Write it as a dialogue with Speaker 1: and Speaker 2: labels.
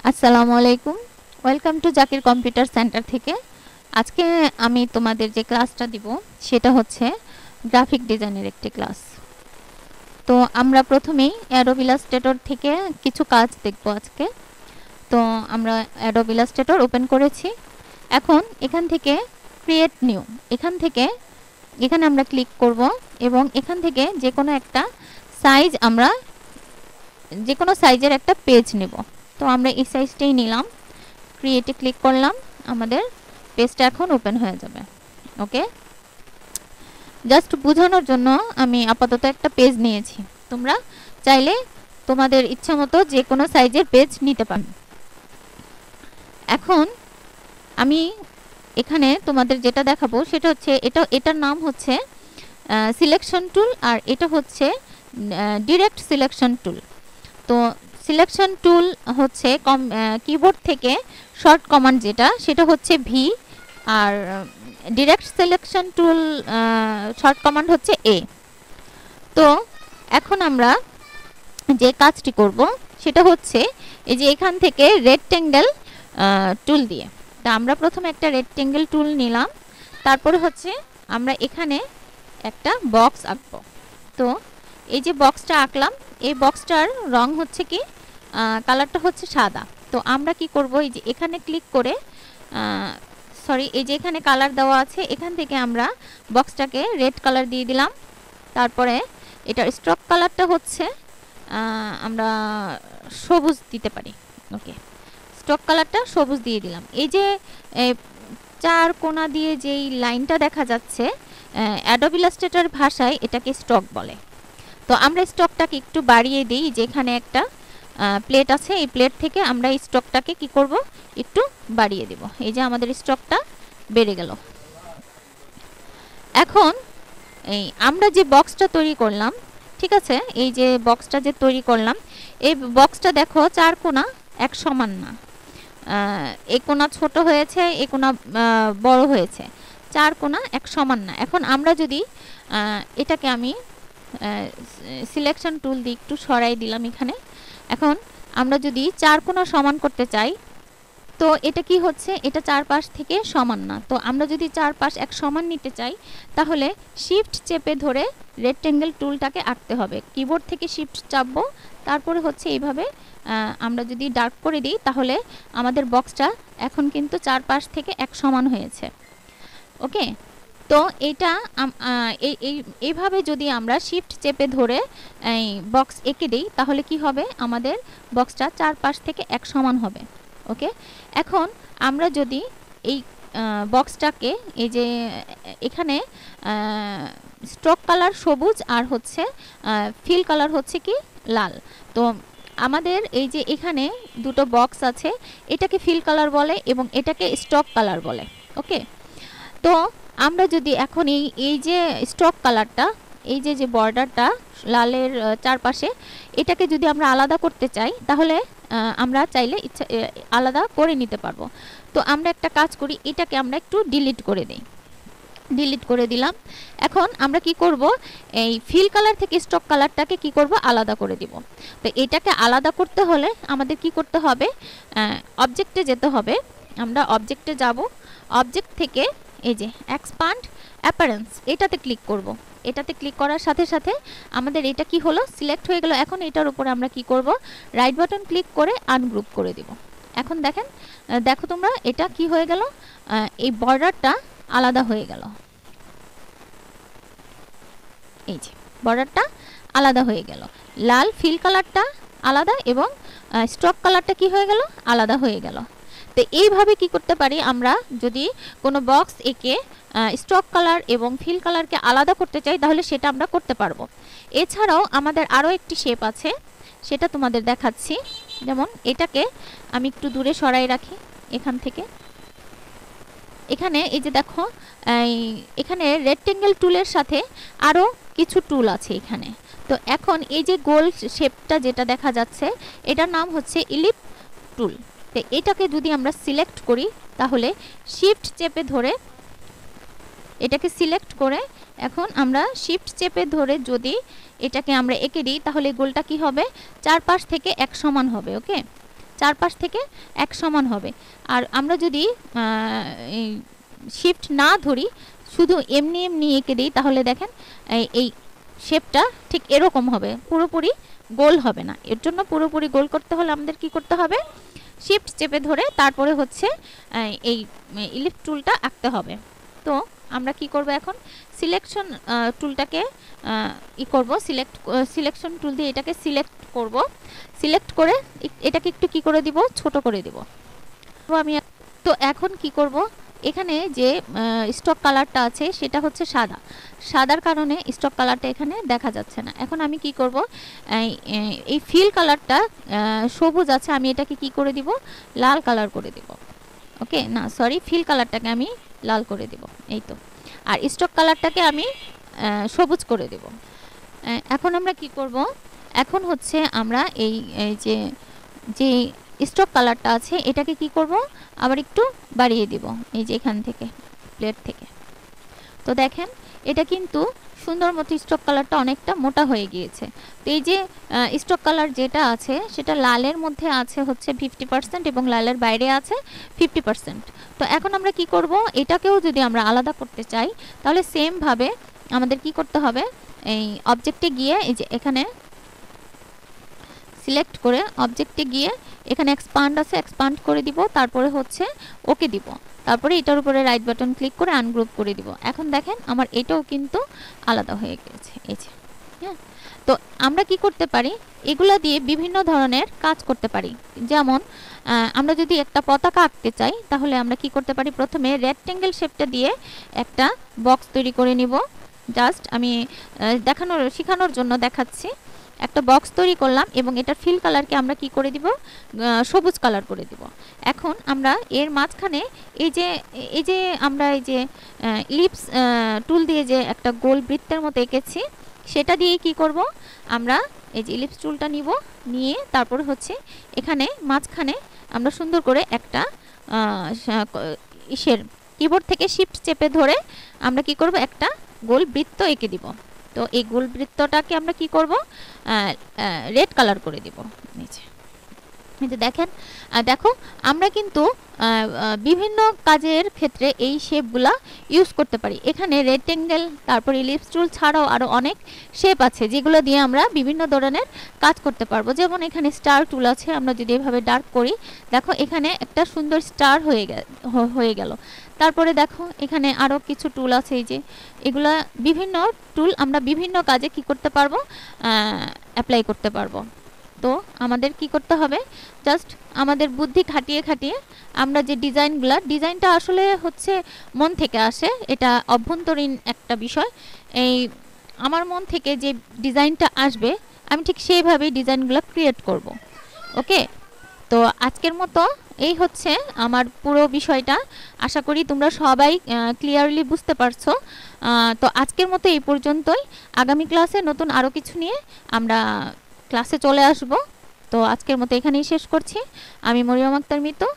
Speaker 1: আসসালামু আলাইকুম। Welcome to Zakir computer centre থেকে। আজকে আমি তোমাদের যে ক্লাসটা দিব সেটা হচ্ছে গ্রাফিক ডিজাইনের একটি ক্লাস। তো আমরা প্রথমেই অ্যাডোব ইলাস্ট্রেটর থেকে কিছু কাজ দেখব আজকে। তো আমরা অ্যাডোব ইলাস্ট্রেটর ওপেন করেছি। এখন এখান থেকে ক্রিয়েট নিউ, এখানে আমরা ক্লিক করব এবং এখান থেকে যে কোনো একটা সাইজ, আমরা যে কোনো সাইজের একটা পেজ নেব। তো আমরা এই সাইজটাই নিলাম, ক্রিয়েটে ক্লিক করলাম, আমাদের পেজটা এখন ওপেন হয়ে যাবে। ওকে, জাস্ট বোঝানোর জন্য আমি আপাতত একটা পেজ নিয়েছি। তোমরা চাইলে তোমাদের ইচ্ছা মতো যে কোনো সাইজের পেজ নিতে পারো। এখন আমি এখানে তোমাদের যেটা দেখাবো সেটা হচ্ছে এটার নাম হচ্ছে সিলেকশন টুল, আর এটা হচ্ছে ডিরেক্ট সিলেকশন টুল। তো সিলেকশন টুল হচ্ছে কিবোর্ড থেকে শর্ট কমান্ড যেটা, সেটা হচ্ছে ভি, আর direct selection tool short command হচ্ছে এ। তো এখন আমরা যে কাজটি করব সেটা হচ্ছে এই যে এখান থেকে রেক্ট্যাঙ্গেল টুল দিয়ে। তা আমরা প্রথমে একটা রেক্ট্যাঙ্গেল টুল নিলাম, তারপরে হচ্ছে আমরা এখানে একটা বক্স আঁকবো। তো এই যে বক্সটা আঁকলাম, এই বক্সটার রং হচ্ছে কি, কালারটা হচ্ছে সাদা। তো আমরা কি করব, এই যে এখানে ক্লিক করে এই যে এখানে কালার দেওয়া আছে, এখান থেকে আমরা বক্সটাকে রেড কালার দিয়ে দিলাম। তারপরে এটার স্ট্রোক কালারটা হচ্ছে আমরা সবুজ দিতে পারি। ওকে, স্ট্রোক কালারটা সবুজ দিয়ে দিলাম। এই যে চার কোণা দিয়ে যেই লাইনটা দেখা যাচ্ছে, অ্যাডোব ইলাস্ট্রেটর ভাষায় এটাকে স্ট্রোক বলে। তো আমরা স্টকটাকে একটু বাড়িয়ে দিই, যেখানে একটা প্লেট আছে, এই প্লেট থেকে আমরা এই স্টকটাকে কি করব, একটু বাড়িয়ে দেব। এই যে আমাদের স্টকটা বেড়ে গেল। এখন এই আমরা যে বক্সটা তৈরি করলাম, ঠিক আছে, এই যে বক্সটা যে তৈরি করলাম, এই বক্সটা দেখো চার কোণা এক সমান না, এই কোণা ছোট হয়েছে, এই কোণা বড় হয়েছে, চার কোণা এক সমান না। এখন আমরা যদি এটাকে আমি সিলেকশন টুল দিয়ে একটু সরাই দিলাম এখানে। এখন আমরা যদি চার কোণা সমান করতে চাই, তো এটা কি হচ্ছে, এটা চারপাশ থেকে সমান না। তো আমরা যদি চারপাশ এক সমান নিতে চাই, তাহলে শিফট চেপে ধরে রেক্ট্যাঙ্গেল টুলটাকে আঁকতে হবে। কিবোর্ড থেকে শিফট চাপবো, তারপরে হচ্ছে এইভাবে আমরা যদি ডার্ক করে দিই, তাহলে আমাদের বক্সটা এখন কিন্তু চারপাশ থেকে এক সমান হয়েছে। ওকে, তো এটা এইভাবে যদি আমরা শিফট চেপে ধরে এই বক্স এঁকে দিই, তাহলে কি হবে, আমাদের বক্সটা চারপাশ থেকে এক সমান হবে। ওকে, এখন আমরা যদি এই বক্সটাকে, এই যে এখানে স্ট্রোক কালার সবুজ আর হচ্ছে ফিল কালার হচ্ছে কি লাল। তো আমাদের এই যে এখানে দুটো বক্স আছে, এটাকে ফিল কালার বলে এবং এটাকে স্ট্রোক কালার বলে। ওকে, তো আমরা যদি এখন এই যে স্ট্রোক কালারটা, এই যে বর্ডারটা লালের চারপাশে, এটাকে যদি আমরা আলাদা করতে চাই, তাহলে আমরা চাইলে আলাদা করে নিতে পারবো। তো আমরা একটা কাজ করি, এটাকে আমরা একটু ডিলিট করে দিই। ডিলিট করে দিলাম। এখন আমরা কি করব, এই ফিল কালার থেকে স্ট্রোক কালারটাকে কি করব, আলাদা করে দিব। তো এটাকে আলাদা করতে হলে আমাদের কি করতে হবে, অবজেক্টে যেতে হবে। আমরা অবজেক্টে যাব, অবজেক্ট থেকে এই যে এক্সপান্ড অ্যাপারেন্স, এটাতে ক্লিক করব। এটাতে ক্লিক করার সাথে সাথে আমাদের এটা কি হলো, সিলেক্ট হয়ে গেল। এখন এটার উপরে আমরা কি করব, রাইট বাটন ক্লিক করে আনগ্রুপ করে দিব। এখন দেখো তোমরা, এটা কি হয়ে গেল, এই বর্ডারটা আলাদা হয়ে গেল। এই যে বর্ডারটা আলাদা হয়ে গেল, লাল ফিল কালারটা আলাদা এবং স্ট্রোক কালারটা কি হয়ে গেল, আলাদা হয়ে গেল। তো এইভাবে কি করতে পারি, আমরা যদি কোনো বক্স এঁকে স্ট্রোক কালার এবং ফিল কালারকে আলাদা করতে চাই, তাহলে সেটা আমরা করতে পারবো। এছাড়াও আমাদের আরও একটি শেপ আছে, সেটা তোমাদের দেখাচ্ছি। যেমন এটাকে আমি একটু দূরে সরাই রাখি এখান থেকে। এখানে এই যে দেখো, এখানে রেক্ট্যাঙ্গেল টুলের সাথে আরও কিছু টুল আছে এখানে। তো এখন এই যে গোল শেপটা যেটা দেখা যাচ্ছে, এটার নাম হচ্ছে ইলিপ টুল। তো এটাকে যদি আমরা সিলেক্ট করি, তাহলে শিফট চেপে ধরে এটাকে সিলেক্ট করে, এখন আমরা শিফট চেপে ধরে যদি এটাকে আমরা এঁকে দিই, তাহলে গোলটা কি হবে, চারপাশ থেকে এক সমান হবে। ওকে, চারপাশ থেকে এক সমান হবে। আর আমরা যদি শিফট না ধরি, শুধু এমনি এমনি এঁকে দিই, তাহলে দেখেন এই শেপটা ঠিক এরকম হবে, পুরোপুরি গোল হবে না। এর জন্য পুরোপুরি গোল করতে হলে আমাদের কি করতে হবে, শিফট চেপে ধরে তারপরে হচ্ছে এই ইলিপ্স টুলটা আঁকতে হবে। তো আমরা কি করব, এখন সিলেকশন টুলটাকে করব, সিলেকশন টুল দিয়ে এটাকে সিলেক্ট করব। সিলেক্ট করে এটাকে একটু কি করে দিব, ছোট করে দিব। আমি তো এখন কি করব, এখানে যে স্টক কালারটা আছে সেটা হচ্ছে সাদা, সাদার কারণে স্টক কালারটা এখানে দেখা যাচ্ছে না। এখন আমি কি করব, এই ফিল কালারটা সবুজ আছে, আমি এটাকে কি করে দিব, লাল কালার করে দিব। ওকে, না সরি, ফিল কালারটাকে আমি লাল করে দিব, এই তো। আর স্টক কালারটাকে আমি সবুজ করে দেব। এখন আমরা কি করব, এখন হচ্ছে আমরা এই যে স্টক কালারটা আছে এটাকে কি করব, আবার একটু বাড়িয়ে দিব, এই যে এখান থেকে প্লেট থেকে। তো দেখেন এটা কিন্তু সুন্দর মতো স্টক কালারটা অনেকটা মোটা হয়ে গিয়েছে। তো এই যে স্টক কালার যেটা আছে সেটা লালের মধ্যে আছে হচ্ছে 50% এবং লালের বাইরে আছে 50%। তো এখন আমরা কি করব, এটাকেও যদি আমরা আলাদা করতে চাই তাহলে সেম ভাবে আমাদের কি করতে হবে, এই অবজেক্টে গিয়ে এই যে এখানে সিলেক্ট করে অবজেক্টে গিয়ে এখানে এক্সপান্ড আছে, এক্সপান্ড করে দিব, তারপরে হচ্ছে ওকে দিব, তারপরে এটার উপরে রাইট বাটন ক্লিক করে আনগ্রুপ করে দিব। এখন দেখেন আমার এটাও কিন্তু আলাদা হয়ে গেছে, এই যে। হ্যাঁ, তো আমরা কি করতে পারি, এগুলা দিয়ে বিভিন্ন ধরনের কাজ করতে পারি। যেমন আমরা যদি একটা পতাকা আঁকতে চাই তাহলে আমরা কি করতে পারি, প্রথমে রেক্ট্যাঙ্গেল শেপটা দিয়ে একটা বক্স তৈরি করে নিব। জাস্ট আমি শেখানোর জন্য দেখাচ্ছি। একটা বক্স তৈরি করলাম এবং এটার ফিল কালারকে আমরা কি করে দিব, সবুজ কালার করে দিব। এখন আমরা এর মাঝখানে এই যে আমরা এই যে ইলিপস টুল দিয়ে যে একটা গোল বৃত্তের মতো এঁকেছি সেটা দিয়ে কি করব, আমরা এই যে ইলিপস টুলটা নিব, নিয়ে তারপর হচ্ছে এখানে মাঝখানে আমরা সুন্দর করে একটা কিবোর্ড থেকে শিফট চেপে ধরে আমরা কি করব, একটা গোল বৃত্ত এঁকে দিব। তো এই গোল বৃত্তটাকে আমরা কি করব, রেড কালার করে দিব নিচে। দেখেন, দেখো আমরা কিন্তু বিভিন্ন কাজের ক্ষেত্রে এই শেপগুলা ইউজ করতে পারি। এখানে রেক্ট্যাঙ্গেল, তারপর ইলিপস টুল ছাড়াও আরও অনেক শেপ আছে যেগুলো দিয়ে আমরা বিভিন্ন ধরনের কাজ করতে পারবো। যেমন এখানে স্টার টুল আছে, আমরা যদি এভাবে ডার্ক করি, দেখো এখানে একটা সুন্দর স্টার হয়ে গেল। তারপরে দেখো এখানে আরও কিছু টুল আছে, এই যে এগুলা বিভিন্ন টুল আমরা বিভিন্ন কাজে কি করতে পারবো, অ্যাপ্লাই করতে পারবো। তো আমাদের কি করতে হবে, জাস্ট আমাদের বুদ্ধি খাটিয়ে খাটিয়ে আমরা যে ডিজাইনটা আসলে হচ্ছে মন থেকে আসে, এটা অভ্যন্তরীণ একটা বিষয়। এই আমার মন থেকে যে ডিজাইনটা আসবে আমি ঠিক সেইভাবেই ডিজাইনগুলো ক্রিয়েট করব। ওকে, তো আজকের মতো এই হচ্ছে আমার পুরো বিষয়টা। আশা করি তোমরা সবাই ক্লিয়ারলি বুঝতে পারছো। তো আজকের মতো এই পর্যন্তই। আগামী ক্লাসে নতুন আরও কিছু নিয়ে আমরা ক্লাসে চলে আসব। তো আজকের মতো এখানেই শেষ করছি। আমি মরিয়ম আক্তার মিতু।